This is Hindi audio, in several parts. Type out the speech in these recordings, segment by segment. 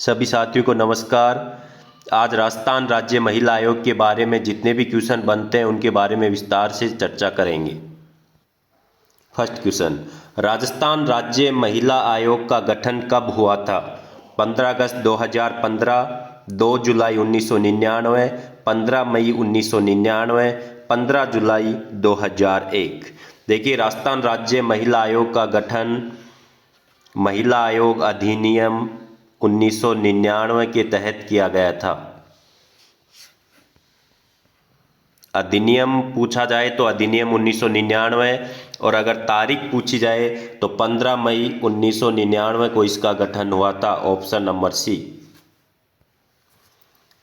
सभी साथियों को नमस्कार। आज राजस्थान राज्य महिला आयोग के बारे में जितने भी क्वेश्चन बनते हैं उनके बारे में विस्तार से चर्चा करेंगे। फर्स्ट क्वेश्चन, राजस्थान राज्य महिला आयोग का गठन कब हुआ था? 15 अगस्त 2015, 2 जुलाई 1999, 15 मई 1999, 15 जुलाई 2001। देखिए, राजस्थान राज्य महिला आयोग का गठन महिला आयोग अधिनियम 1999 के तहत किया गया था। अधिनियम पूछा जाए तो अधिनियम 1999, और अगर तारीख पूछी जाए तो 15 मई 1999 को इसका गठन हुआ था। Option number C.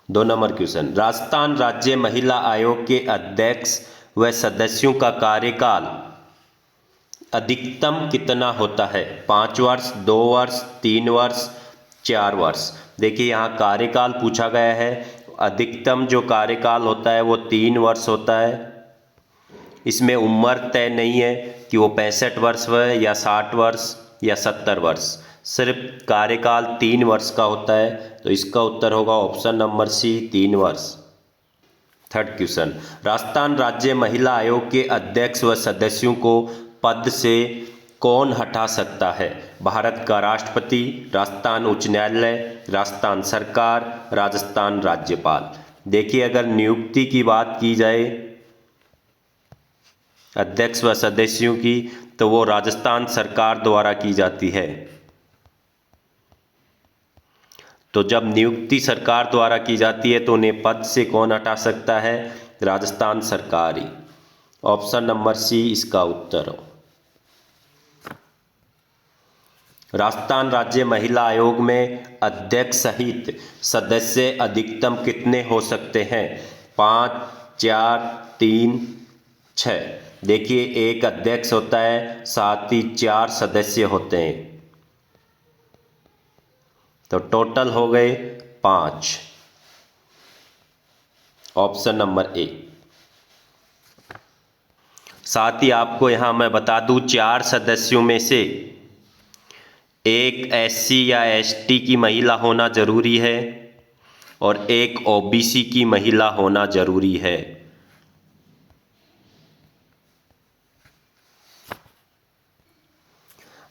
2 number question, Rajasthan राज्य महिला आयोग के अध्यक्ष व सदस्यों का कार्यकाल अधिकतम कितना होता है? 5 वर्ष, 2 वर्ष, 3 वर्ष, 4 वर्ष। देखिए, यहाँ कार्यकाल पूछा गया है। अधिकतम जो कार्यकाल होता है वो 3 वर्ष होता है। इसमें उम्र तय नहीं है कि वो 65 वर्ष है या 60 वर्ष या 70 वर्ष। सिर्फ कार्यकाल 3 वर्ष का होता है, तो इसका उत्तर होगा ऑप्शन नंबर सी, 3 वर्ष। थर्ड क्वेश्चन, राजस्थान राज्य महिला आयोग के अध्यक्ष व सदस्यों को पद से कौन हटा सकता है? भारत का राष्ट्रपति, राजस्थान उच्च न्यायालय, राजस्थान सरकार, राजस्थान राज्यपाल। देखिए, अगर नियुक्ति की बात की जाए अध्यक्ष व सदस्यों की, तो वो राजस्थान सरकार द्वारा की जाती है। तो जब नियुक्ति सरकार द्वारा की जाती है तो उन्हें पद से कौन हटा सकता है? राजस्थान सरकार ही। ऑप्शन नंबर सी इसका उत्तर हो। राजस्थान राज्य महिला आयोग में अध्यक्ष सहित सदस्य अधिकतम कितने हो सकते हैं? 5, 4, 3, 6। देखिए, एक अध्यक्ष होता है, साथ ही 4 सदस्य होते हैं, तो टोटल हो गए 5। Option number A. साथ ही आपको यहां मैं बता दूं, 4 सदस्यों में से एक एससी या एसटी की महिला होना जरूरी है और एक ओबीसी की महिला होना जरूरी है।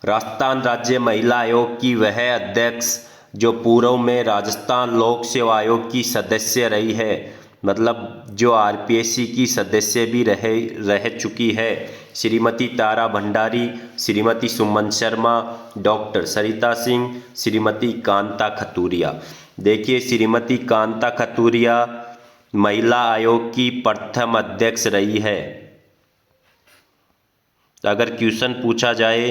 राजस्थान राज्य महिला आयोग की वह अध्यक्ष जो पूर्व में राजस्थान लोक सेवा आयोग की सदस्य रही है, मतलब जो आरपीएससी की सदस्य भी रह चुकी है। श्रीमती तारा भंडारी, श्रीमती सुमन शर्मा, डॉक्टर सरिता सिंह, श्रीमती कांता खतूरिया। देखिए, श्रीमती कांता खतूरिया महिला आयोग की प्रथम अध्यक्ष रही है। अगर क्वेश्चन पूछा जाए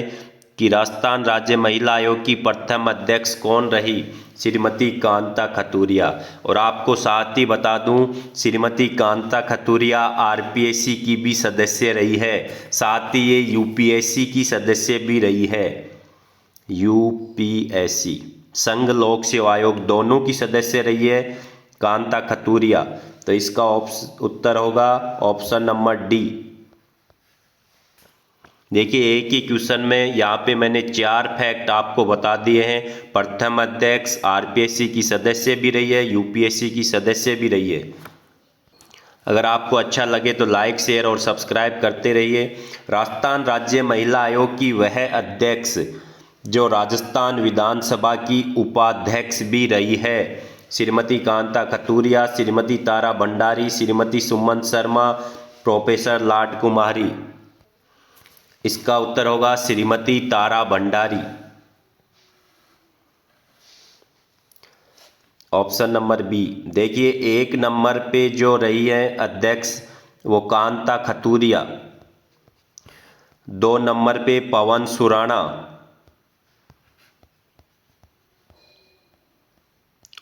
कि राजस्थान राज्य महिला आयोग की प्रथम अध्यक्ष कौन रही? श्रीमती कांता खतूरिया। और आपको साथ ही बता दूं, श्रीमती कांता खतूरिया आरपीएससी की भी सदस्य रही है, साथ ही ये यूपीएससी की सदस्य भी रही है। यूपीएससी, संघ लोक सेवा आयोग, दोनों की सदस्य रही है कांता खतूरिया। तो इसका उत्तर होगा ऑप्शन नंबर डी। देखिए, एक ही क्वेश्चन में यहाँ पे मैंने 4 फैक्ट आपको बता दिए हैं। प्रथम अध्यक्ष आरपीएससी की सदस्य भी रही है, यूपीएससी की सदस्य भी रही है। अगर आपको अच्छा लगे तो लाइक, शेयर और सब्सक्राइब करते रहिए। राजस्थान राज्य महिला आयोग की वह अध्यक्ष जो राजस्थान विधानसभा की उपाध्यक्ष भी रही है, श्रीमती कांता खतूरिया, श्रीमती तारा भंडारी, श्रीमती सुमन शर्मा, प्रोफेसर लाड कुमारी। इसका उत्तर होगा Shrimati Tara Bhandari. Option number B. देखिए, 1 नंबर पे जो रही है अध्यक्ष वो कांता खतूरिया, 2 नंबर पे पवन सुराणा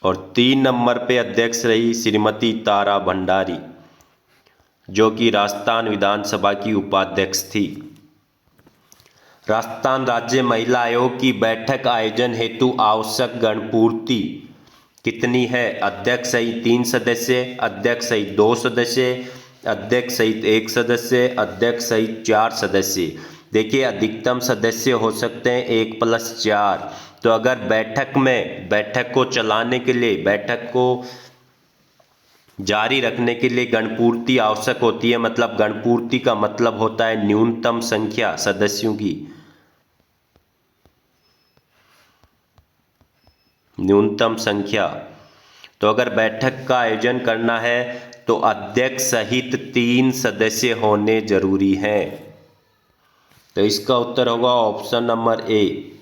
और 3 नंबर पे अध्यक्ष रही श्रीमती तारा भंडारी, जो कि राजस्थान विधानसभा की उपाध्यक्ष थी। राजस्थान राज्य महिला आयोग की बैठक आयोजन हेतु आवश्यक गणपूर्ति कितनी है? अध्यक्ष सहित 3 सदस्य, अध्यक्ष सहित 2 सदस्य, अध्यक्ष सहित 1 सदस्य, अध्यक्ष सहित 4 सदस्य। देखिए अधिकतम सदस्य हो सकते हैं 1+4। तो अगर बैठक को चलाने के लिए, बैठक को जारी रखने के लिए गणपूर्ति आवश्यक होती है, मतलब गणपूर्ति का मतलब होता है न्यूनतम संख्या सदस्यों की, न्यूनतम संख्या। तो अगर बैठक का आयोजन करना है तो अध्यक्ष सहित 3 सदस्य होने जरूरी हैं। तो इसका उत्तर होगा ऑप्शन नंबर ए,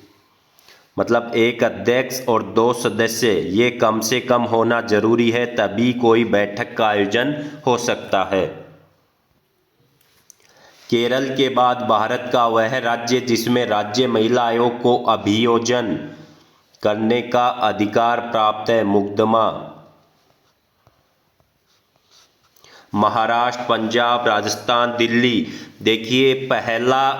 मतलब एक अध्यक्ष और 2 सदस्य ये कम से कम होना जरूरी है, तभी कोई बैठक का आयोजन हो सकता है। केरल के बाद भारत का वह राज्य जिसमें राज्य महिला आयोग को अभियोजन करने का अधिकार प्राप्त है, मुकदमा। महाराष्ट्र, पंजाब, राजस्थान, दिल्ली। देखिए पहला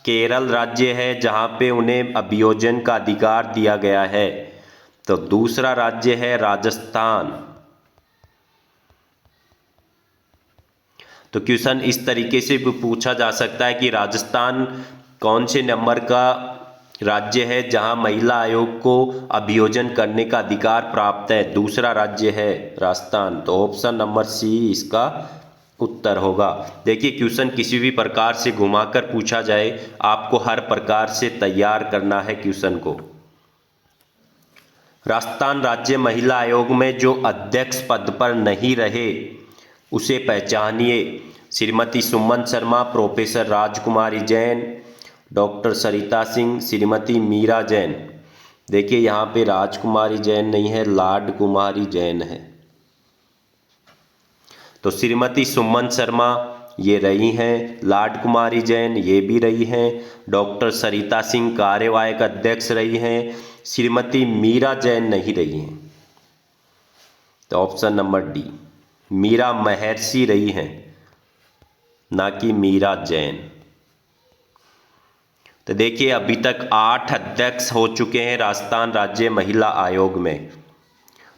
केरल राज्य है जहां पे उन्हें अभियोजन का अधिकार दिया गया है, तो दूसरा राज्य है राजस्थान। तो क्वेश्चन इस तरीके से भी पूछा जा सकता है कि राजस्थान कौन से नंबर का राज्य है जहां महिला आयोग को अभियोजन करने का अधिकार प्राप्त है, दूसरा राज्य है राजस्थान। तो ऑप्शन नंबर सी इसका उत्तर होगा। देखिए क्वेश्चन किसी भी प्रकार से घुमाकर पूछा जाए, आपको हर प्रकार से तैयार करना है क्वेश्चन को। राजस्थान राज्य महिला आयोग में जो अध्यक्ष पद पर नहीं रहे उसे पहचानिए। श्रीमती सुमन शर्मा, प्रोफेसर राजकुमारी जैन, डॉक्टर सरिता सिंह, श्रीमती मीरा जैन। देखिए यहाँ पे राजकुमारी जैन नहीं है, लाड कुमारी जैन है। तो श्रीमती सुमन शर्मा ये रही हैं, लाड कुमारी जैन ये भी रही हैं, डॉक्टर सरिता सिंह कार्यवाहक अध्यक्ष रही हैं, श्रीमती मीरा जैन नहीं रही हैं। तो ऑप्शन नंबर डी, मीरा महर्षि रही हैं, ना कि मीरा जैन। तो देखिए अभी तक 8 अध्यक्ष हो चुके हैं राजस्थान राज्य महिला आयोग में।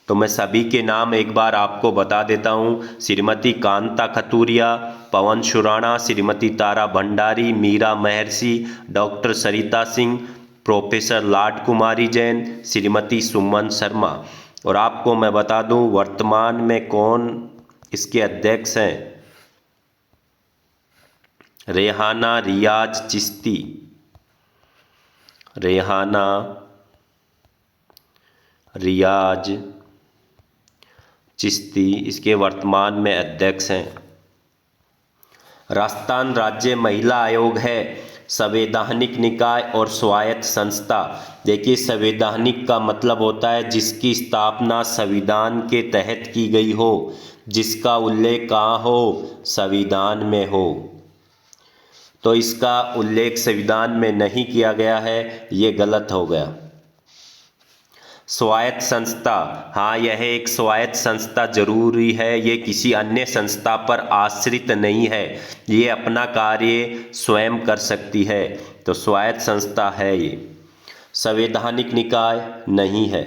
तो मैं सभी के नाम एक बार आपको बता देता हूँ। श्रीमती कांता खतूरिया, पवन सुराणा, श्रीमती तारा भंडारी, मीरा महर्षि, डॉक्टर सरिता सिंह, प्रोफेसर लाड कुमारी जैन, श्रीमती सुमन शर्मा। और आपको मैं बता दूं वर्तमान में कौन इसके अध्यक्ष हैं, रेहाना रियाज चिश्ती, रेहाना रियाज चिश्ती इसके वर्तमान में अध्यक्ष हैं। राजस्थान राज्य महिला आयोग है संवैधानिक निकाय और स्वायत्त संस्था। देखिए संवैधानिक का मतलब होता है जिसकी स्थापना संविधान के तहत की गई हो, जिसका उल्लेख कहाँ हो, संविधान में हो। तो इसका उल्लेख संविधान में नहीं किया गया है, ये गलत हो गया। स्वायत्त संस्था, हाँ यह एक स्वायत्त संस्था जरूरी है, ये किसी अन्य संस्था पर आश्रित नहीं है, ये अपना कार्य स्वयं कर सकती है। तो स्वायत्त संस्था है ये, संवैधानिक निकाय नहीं है।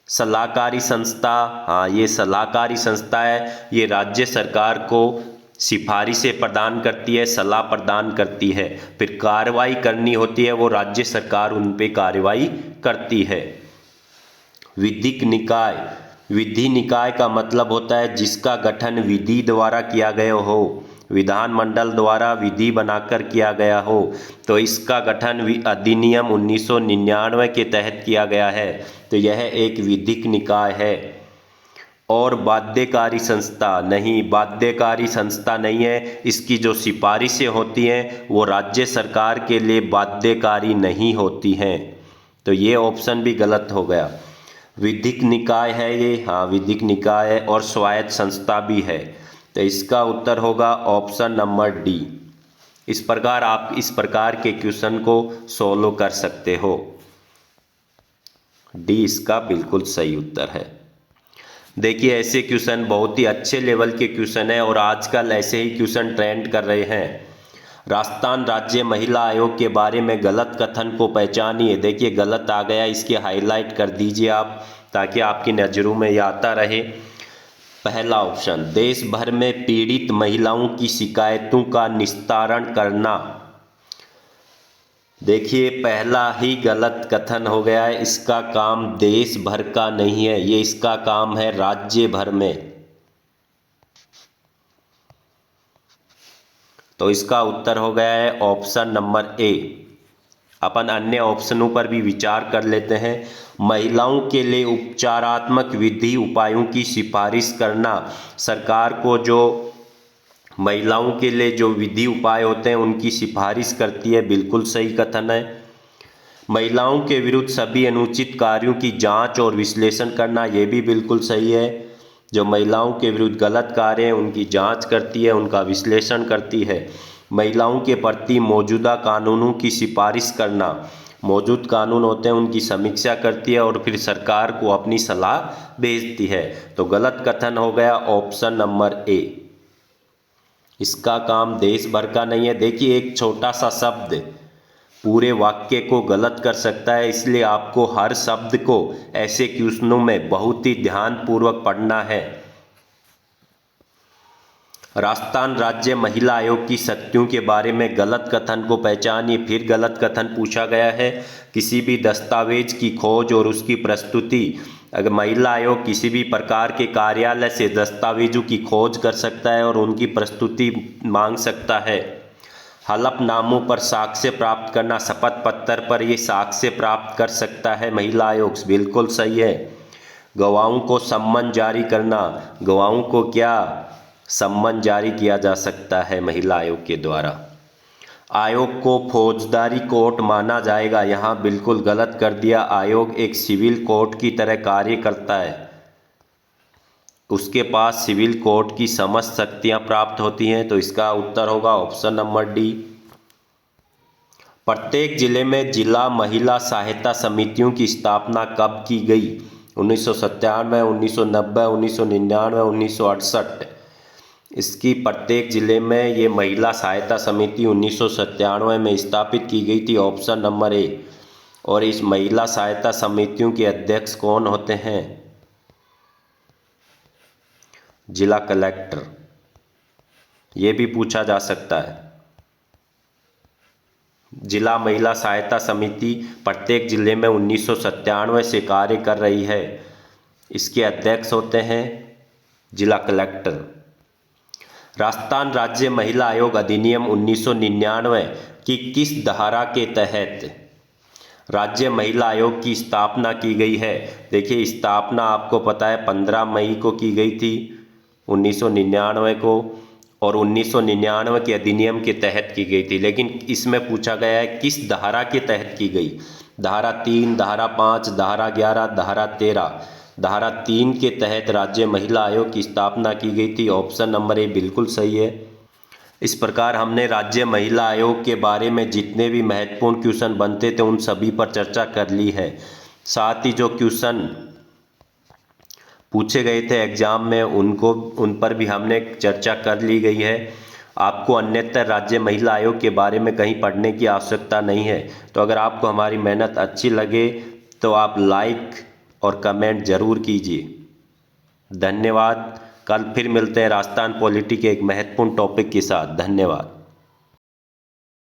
सलाहकारी संस्था, हाँ ये सलाहकारी संस्था है, ये राज्य सरकार को सिफारिशें प्रदान करती है, सलाह प्रदान करती है, फिर कार्रवाई करनी होती है वो राज्य सरकार उन पे कार्रवाई करती है। विधिक निकाय, विधि निकाय का मतलब होता है जिसका गठन विधि द्वारा किया गया हो, विधानमंडल द्वारा विधि बनाकर किया गया हो। तो इसका गठन अधिनियम 1999 के तहत किया गया है, तो यह एक विधिक निकाय है। और बाध्यकारी संस्था नहीं, बाध्यकारी संस्था नहीं है, इसकी जो सिफारिशें होती हैं वो राज्य सरकार के लिए बाध्यकारी नहीं होती हैं। तो ये ऑप्शन भी गलत हो गया। विधिक निकाय है ये, हाँ विधिक निकाय है, और स्वायत्त संस्था भी है। तो इसका उत्तर होगा ऑप्शन नंबर डी। इस प्रकार आप इस प्रकार के क्वेश्चन को सोल्व कर सकते हो। डी इसका बिल्कुल सही उत्तर है। देखिए ऐसे क्वेश्चन बहुत ही अच्छे लेवल के क्वेश्चन है और आजकल ऐसे ही क्वेश्चन ट्रेंड कर रहे हैं। राजस्थान राज्य महिला आयोग के बारे में गलत कथन को पहचानिए। देखिए गलत आ गया, इसके हाईलाइट कर दीजिए आप ताकि आपकी नज़रों में ये आता रहे। पहला ऑप्शन, देश भर में पीड़ित महिलाओं की शिकायतों का निस्तारण करना। देखिए पहला ही गलत कथन हो गया है। इसका काम देश भर का नहीं है, ये इसका काम है राज्य भर में। तो इसका उत्तर हो गया है ऑप्शन नंबर ए। अपन अन्य ऑप्शनों पर भी विचार कर लेते हैं। महिलाओं के लिए उपचारात्मक विधि उपायों की सिफारिश करना, सरकार को जो महिलाओं के लिए जो विधि उपाय होते हैं उनकी सिफारिश करती है, बिल्कुल सही कथन है। महिलाओं के विरुद्ध सभी अनुचित कार्यों की जांच और विश्लेषण करना, ये भी बिल्कुल सही है। जो महिलाओं के विरुद्ध गलत कार्य हैं उनकी जांच करती है, उनका विश्लेषण करती है। महिलाओं के प्रति मौजूदा कानूनों की सिफारिश करना, मौजूद कानून होते हैं उनकी समीक्षा करती है और फिर सरकार को अपनी सलाह भेजती है। तो गलत कथन हो गया ऑप्शन नंबर ए। इसका काम देश भर का नहीं है। देखिए एक छोटा सा शब्द पूरे वाक्य को गलत कर सकता है, इसलिए आपको हर शब्द को ऐसे क्वेश्चनों में बहुत ही ध्यानपूर्वक पढ़ना है। राजस्थान राज्य महिला आयोग की शक्तियों के बारे में गलत कथन को पहचानिए। फिर गलत कथन पूछा गया है। किसी भी दस्तावेज की खोज और उसकी प्रस्तुति, अगर महिला आयोग किसी भी प्रकार के कार्यालय से दस्तावेजों की खोज कर सकता है और उनकी प्रस्तुति मांग सकता है। हलफनामों पर साक्ष्य प्राप्त करना, शपथ पत्र पर ये साक्ष्य प्राप्त कर सकता है महिला आयोग, बिल्कुल सही है। गवाहों को सम्मन जारी करना, गवाहों को क्या सम्मन जारी किया जा सकता है महिला आयोग के द्वारा। आयोग को फौजदारी कोर्ट माना जाएगा, यहाँ बिल्कुल गलत कर दिया। आयोग एक सिविल कोर्ट की तरह कार्य करता है, उसके पास सिविल कोर्ट की समस्त शक्तियाँ प्राप्त होती हैं। तो इसका उत्तर होगा ऑप्शन नंबर डी। प्रत्येक जिले में जिला महिला सहायता समितियों की स्थापना कब की गई? 1997, 1990, 1999, 1968। इसकी प्रत्येक जिले में ये महिला सहायता समिति 1997 में स्थापित की गई थी, ऑप्शन नंबर ए। और इस महिला सहायता समितियों के अध्यक्ष कौन होते हैं? जिला कलेक्टर। ये भी पूछा जा सकता है। जिला महिला सहायता समिति प्रत्येक जिले में 1997 से कार्य कर रही है। इसके अध्यक्ष होते हैं जिला कलेक्टर। राजस्थान राज्य महिला आयोग अधिनियम 1999 की किस धारा के तहत राज्य महिला आयोग की स्थापना की गई है? देखिए स्थापना आपको पता है 15 मई को की गई थी 1999 को, और 1999 के अधिनियम के तहत की गई थी। लेकिन इसमें पूछा गया है किस धारा के तहत की गई? धारा 3, धारा 5, धारा 11, धारा 13। धारा 3 के तहत राज्य महिला आयोग की स्थापना की गई थी, ऑप्शन नंबर ए बिल्कुल सही है। इस प्रकार हमने राज्य महिला आयोग के बारे में जितने भी महत्वपूर्ण क्वेश्चन बनते थे उन सभी पर चर्चा कर ली है। साथ ही जो क्वेश्चन पूछे गए थे एग्जाम में उन पर भी हमने चर्चा कर ली गई है। आपको अन्यतर राज्य महिला आयोग के बारे में कहीं पढ़ने की आवश्यकता नहीं है। तो अगर आपको हमारी मेहनत अच्छी लगे तो आप लाइक और कमेंट जरूर कीजिए। धन्यवाद। कल फिर मिलते हैं राजस्थान पॉलिटी के एक महत्वपूर्ण टॉपिक के साथ। धन्यवाद।